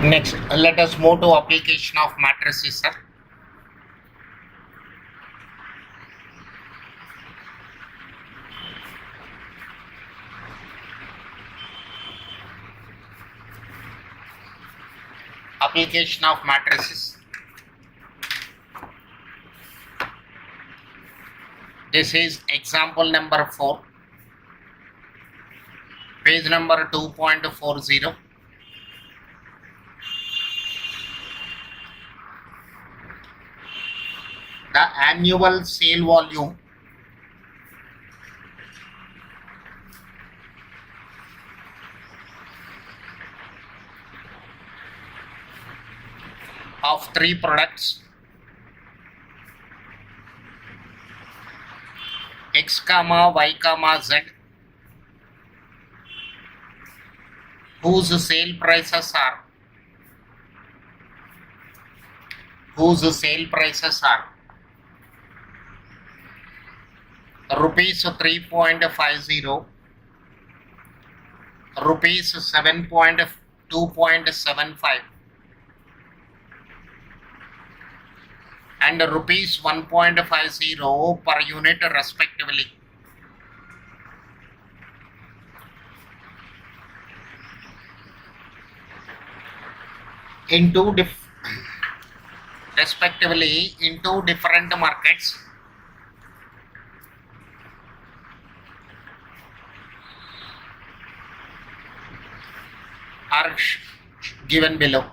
Next, let us move to application of matrices, sir. Application of matrices. This is example number 4, page number 2.40. The annual sale volume of 3 products X, Y, Z, whose sale prices are rupees 3.50, rupees 7.2.75, and rupees 1.50 per unit respectively. In two different markets are given below.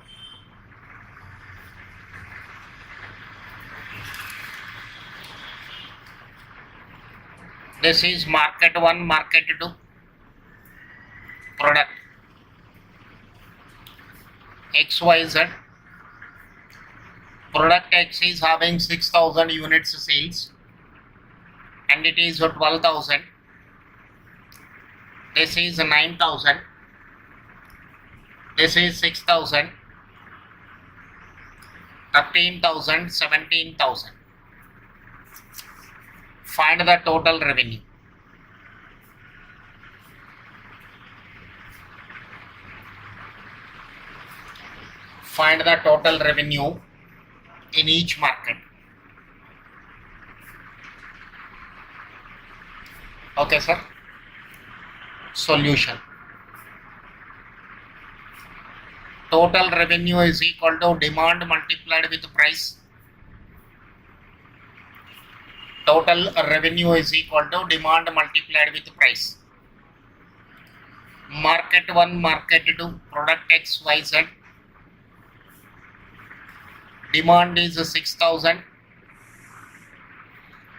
This is market 1, market 2 product XYZ. Product X is having 6,000 units sales and it is 12,000. This is 9,000. This is 6,000, 13,000, 17,000. Find the total revenue. Find the total revenue in each market. Okay, sir. Solution. Total revenue is equal to demand multiplied with price. Total revenue is equal to demand multiplied with price. Market 1, market 2, product XYZ. Demand is 6,000,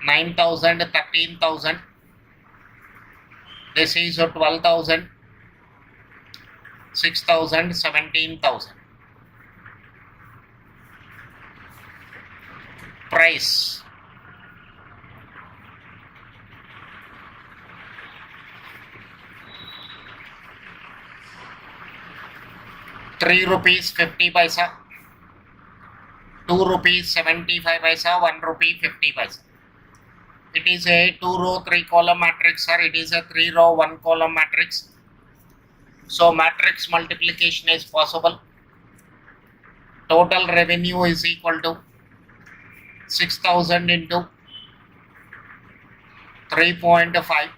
9,000, 13,000. This is 12,000, 6,000, 17,000. Price. ₹3.50, ₹2.75, ₹1.50. It is a 2-row 3-column matrix, sir. It is a 3-row 1-column matrix. So matrix multiplication is possible. Total revenue is equal to 6,000 into 3.5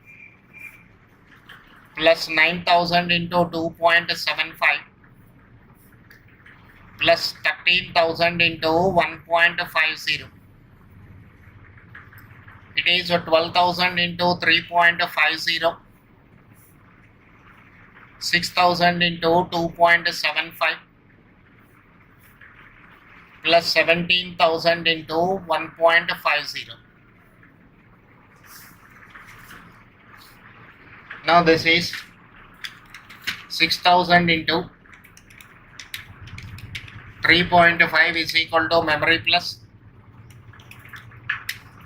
plus 9,000 into 2.75 plus 13,000 into 1.50. It is 12,000 into 3.50, 6,000 into 2.75 plus 17,000 into 1.50. Now this is 6,000 into 3.5 is equal to memory plus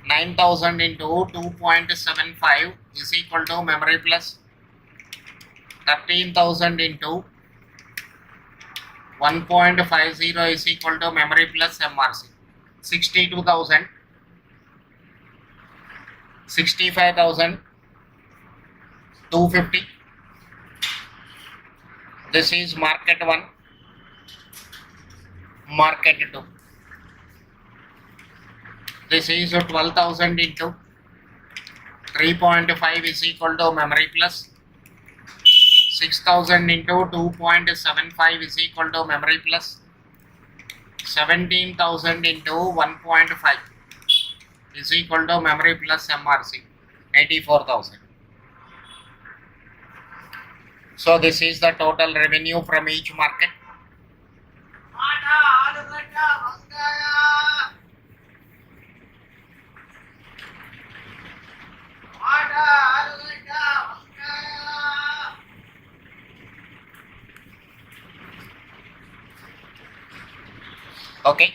9,000 into 2.75 is equal to memory plus 13,000 into 1.50 is equal to memory plus MRC. 62,000, 65,000, 250. This is market 1. market 2. This is 12,000 into 3.5 is equal to memory plus 6,000 into 2.75 is equal to memory plus 17,000 into 1.5 is equal to memory plus MRC 84,000. So this is the total revenue from each market. Okay.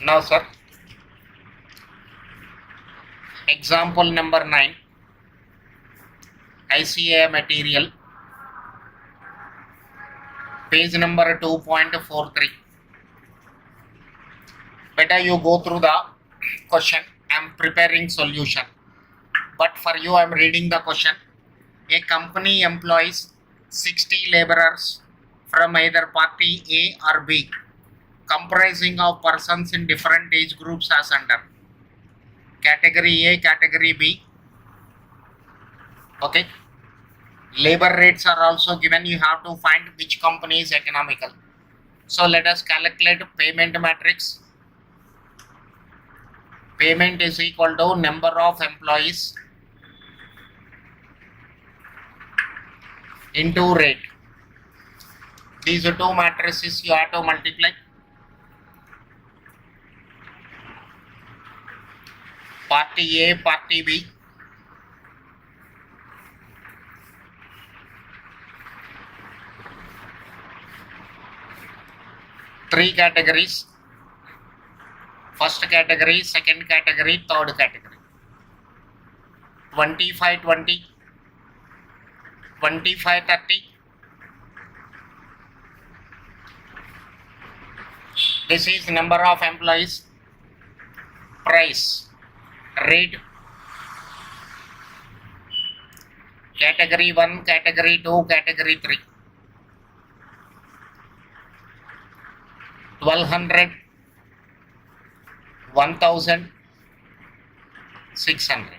Now, sir, example number 9, ICA material, page number 2.43. Better you go through the question. I am preparing solution, but for you I am reading the question. A company employs 60 laborers from either party A or B, comprising of persons in different age groups as under category A, category B. Okay. Labor rates are also given. You have to find which company is economical. So let us calculate payment matrix. Payment is equal to number of employees into rate. These two matrices you have to multiply. Party A, party B. Three categories. First category, second category, third category. 25-20, 25-30. This is number of employees, price, rate, category 1, category 2, category 3. 1200, 1600.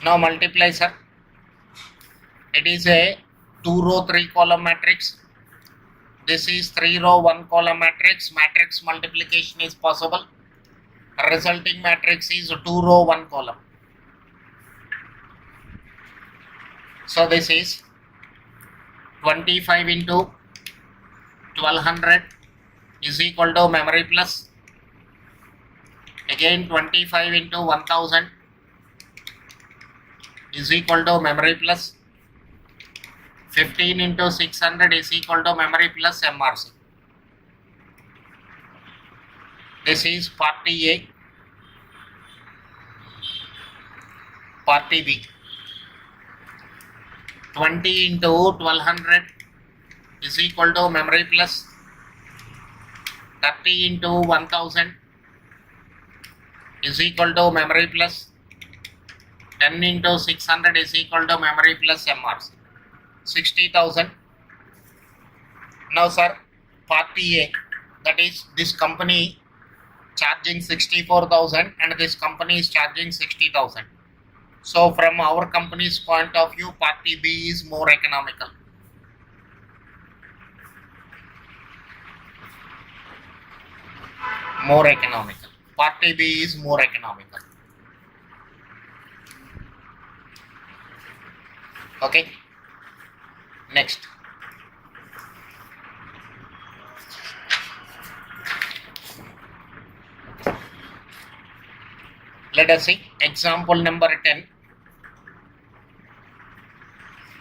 Now multiply, sir. It is a 2 row 3 column matrix. This is 3 row 1 column matrix. Matrix multiplication is possible. Resulting matrix is 2 row 1 column. So this is 25 into 1200 is equal to memory plus, again 25 into 1000 is equal to memory plus, 15 into 600 is equal to memory plus MRC. This is party A, party B. 20 into 1200 is equal to memory plus, 30 into 1000 is equal to memory plus, 10 into 600 is equal to memory plus MRC. 60,000. Now, sir, party A, that is this company charging 64,000 and this company is charging 60,000. So from our company's point of view, party B is more economical. More economical. Party B is more economical. Okay. Next. Let us see example number 10,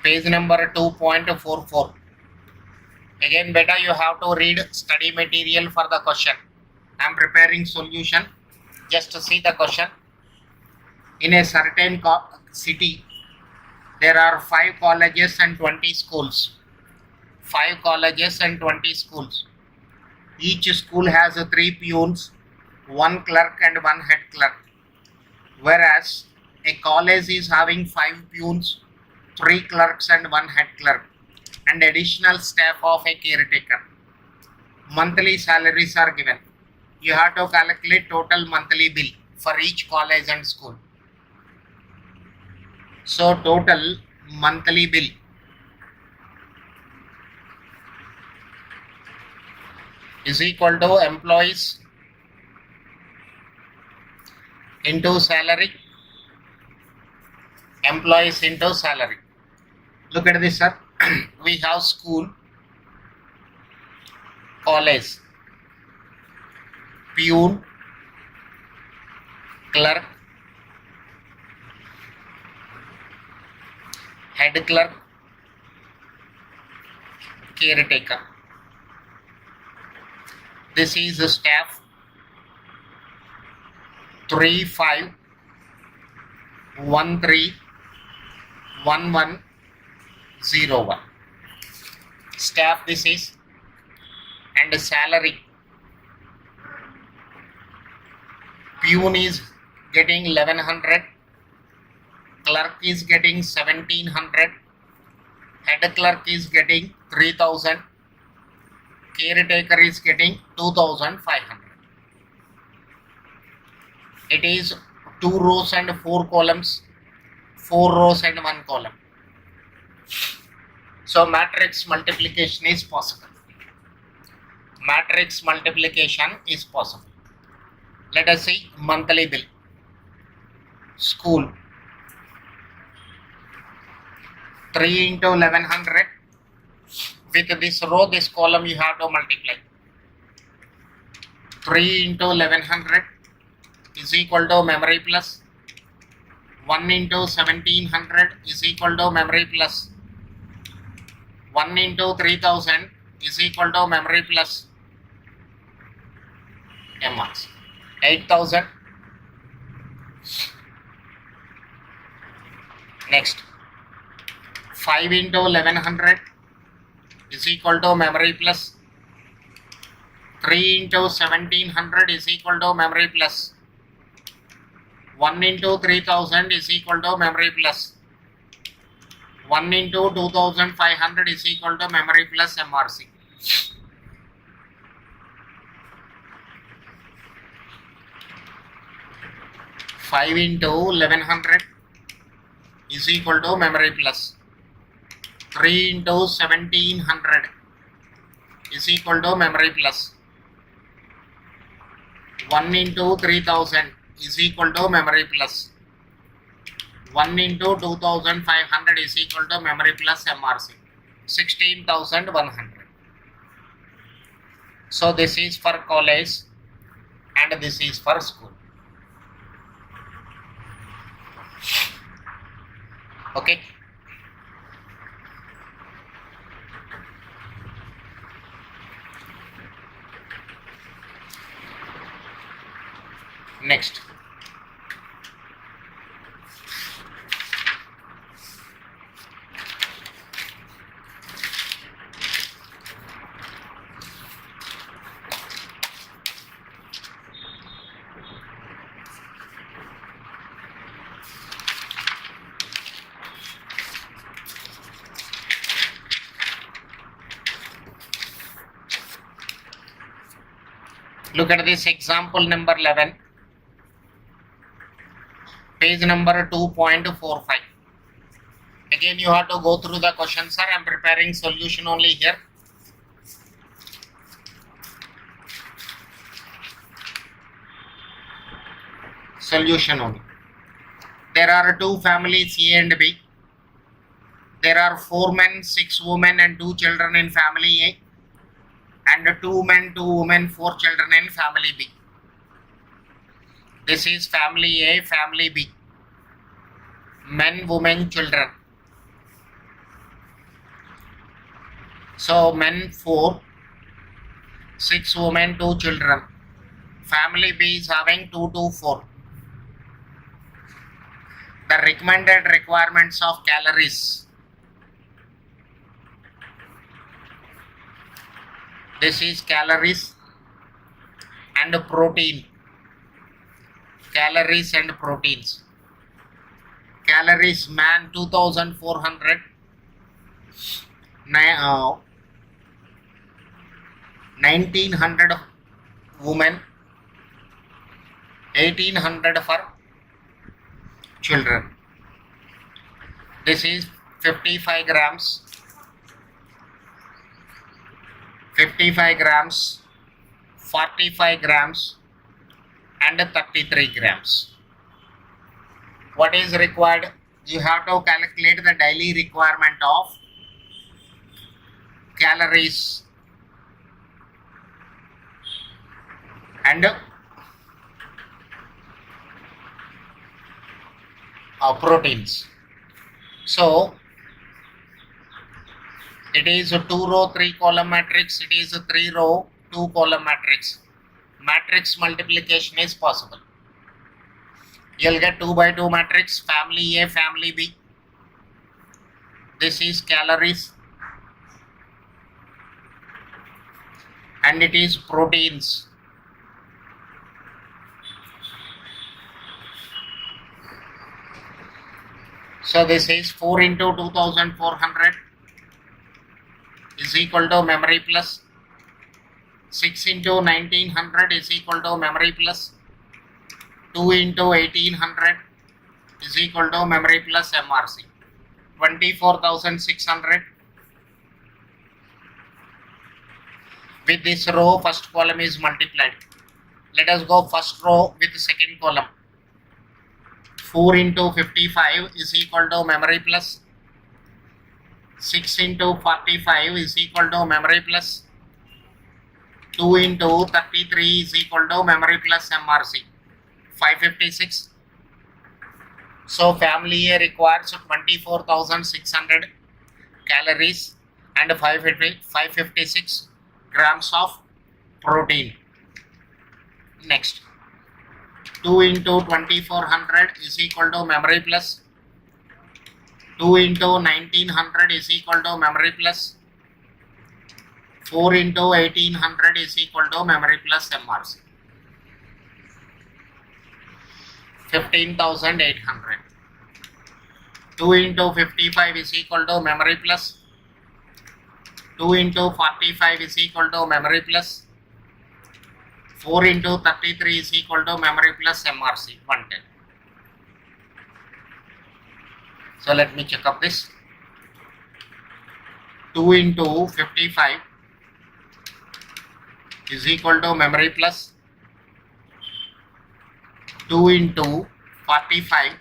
page number 2.44. Again, better you have to read study material for the question. I am preparing solution. Just to see the question. In a certain city, there are 5 colleges and 20 schools. 5 colleges and 20 schools. Each school has 3 peons, 1 clerk and 1 head clerk. Whereas a college is having 5 peons, 3 clerks and 1 head clerk and additional staff of a caretaker. Monthly salaries are given. You have to calculate total monthly bill for each college and school. So total monthly bill is equal to employees into salary. Employees into salary. Look at this, sir. We have school, college, peon, clerk, head clerk, caretaker. This is the staff 35131101. Staff this is, and salary. Peon is getting 1100, clerk is getting 1700, head clerk is getting 3000, caretaker is getting 2500. It is 2 rows and 4 columns, 4 rows and 1 column. So matrix multiplication is possible. Matrix multiplication is possible. Let us see monthly bill. School 3 into 1100. With this row, this column you have to multiply. 3 into 1100 is equal to memory plus 1 into 1700 is equal to memory plus 1 into 3000 is equal to memory plus MRs 8000. Next 5 into 1100 is equal to memory plus 3 into 1700 is equal to memory plus 1 into 3000 is equal to memory plus 1 into 2500 is equal to memory plus MRC. Five into 1100 is equal to memory plus 3 into 1700 is equal to memory plus 1 into 3000 is equal to memory plus 1 into 2500 is equal to memory plus MRC 16,100. So this is for college and this is for school. Okay. Next. Look at this example number 11. Page number 2.45. Again, you have to go through the question, sir. I am preparing solution only here. Solution only. There are 2 families A and B. There are 4 men, 6 women and 2 children in family A, and 2 men, 2 women, 4 children in family B. This is family A, family B. Men, women, children. So men 4, 6 women, 2 children. Family B is having 2 to 4. The recommended requirements of calories. This is calories. and protein. Calories and proteins. Calories, man 2400, 1900 women, 1800 for children. This is 55 grams, 55 grams, 45 grams and 33 grams. What is required? You have to calculate the daily requirement of calories and proteins. So it is a 2 row 3 column matrix, it is a 3 row 2 column matrix. Matrix multiplication is possible. You'll get 2 by 2 matrix, family A, family B. This is calories and it is proteins. So this is 4 into 2400 is equal to memory plus 6 into 1900 is equal to memory plus 2 into 1800 is equal to memory plus MRC. 24,600. With this row, first column is multiplied. Let us go first row with the second column. 4 into 55 is equal to memory plus 6 into 45 is equal to memory plus 2 into 33 is equal to memory plus MRC. 556. So family A requires 24,600 calories and 556 grams of protein. Next, 2 into 2400 is equal to memory plus 2 into 1900 is equal to memory plus 4 into 1800 is equal to memory plus MRC. 15,800. 2 into 55 is equal to memory plus 2 into 45 is equal to memory plus 4 into 33 is equal to memory plus MRC 110. So let me check up this. 2 into 55 is equal to memory plus 2 into 45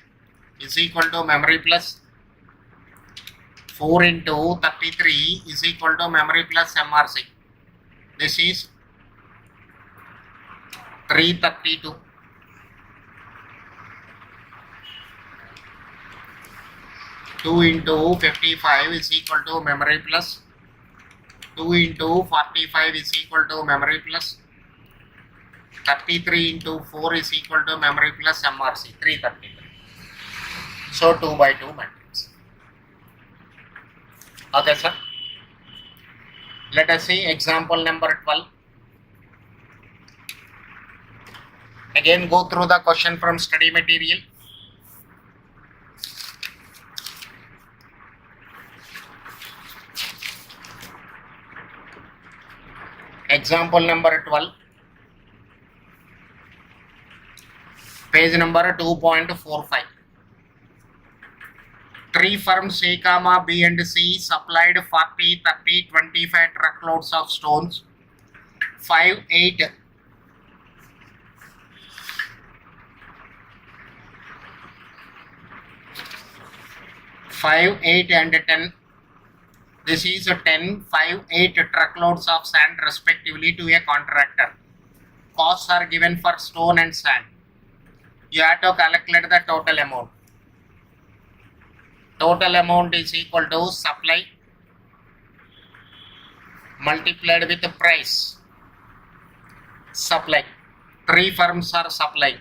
is equal to memory plus 4 into 33 is equal to memory plus MRC. This is 332. 2 into 55 is equal to memory plus 2 into 45 is equal to memory plus 33 into 4 is equal to memory plus MRC 333. So 2 by 2 matrix. Okay, sir. Let us see example number 12. Again, go through the question from study material. Example number 12. Page number 2.45. Three firms A, B and C supplied 40, 30, 25 truckloads of stones. 5, 8, 5, 8 and 10. This is 10, 5, 8 truckloads of sand respectively to a contractor. Costs are given for stone and sand. You have to calculate the total amount. Total amount is equal to supply multiplied with the price. Supply. Three firms are supplying.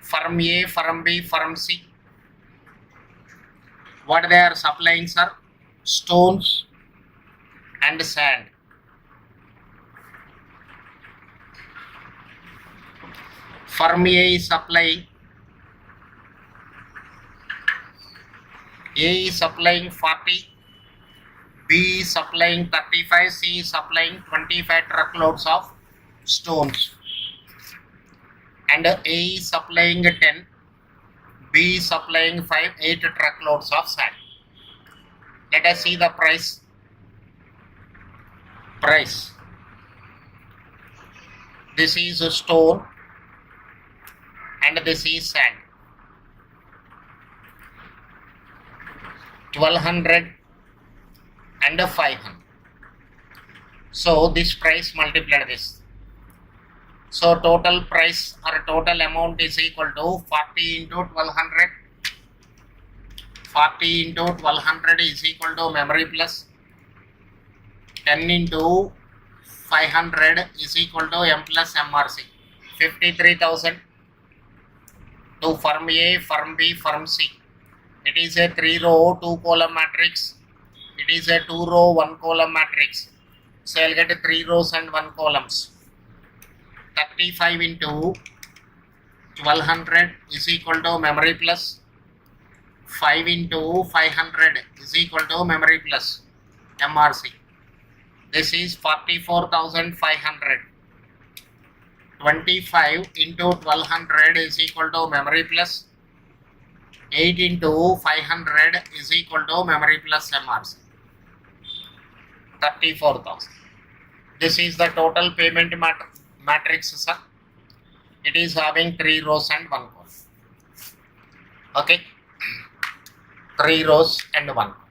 Firm A, firm B, firm C. What they are supplying, sir? Stones and sand. Firm A is supplying 40, B is supplying 35, C is supplying 25 truckloads of stones, and A is supplying 10, B is supplying 8 truckloads of sand. Let us see the price. This is a stone and this is sand. 1200 and 500. So this price multiplied this. So total price or total amount is equal to 40 into 1200. 40 into 1200 is equal to memory plus 10 into 500 is equal to M plus MRC. 53,000 to firm A, firm B, firm C. It is a 3-row 2-column matrix. It is a 2-row 1-column matrix. So I'll get 3 rows and 1 columns. 35 into 1200 is equal to memory plus 5 into 500 is equal to memory plus MRC. This is 44,500. 25 into 1200 is equal to memory plus 8 into 500 is equal to memory plus MRC. 34,000. This is the total payment matrix, sir. It is having 3 rows and 1 column. Okay, 3 rows and 1 column.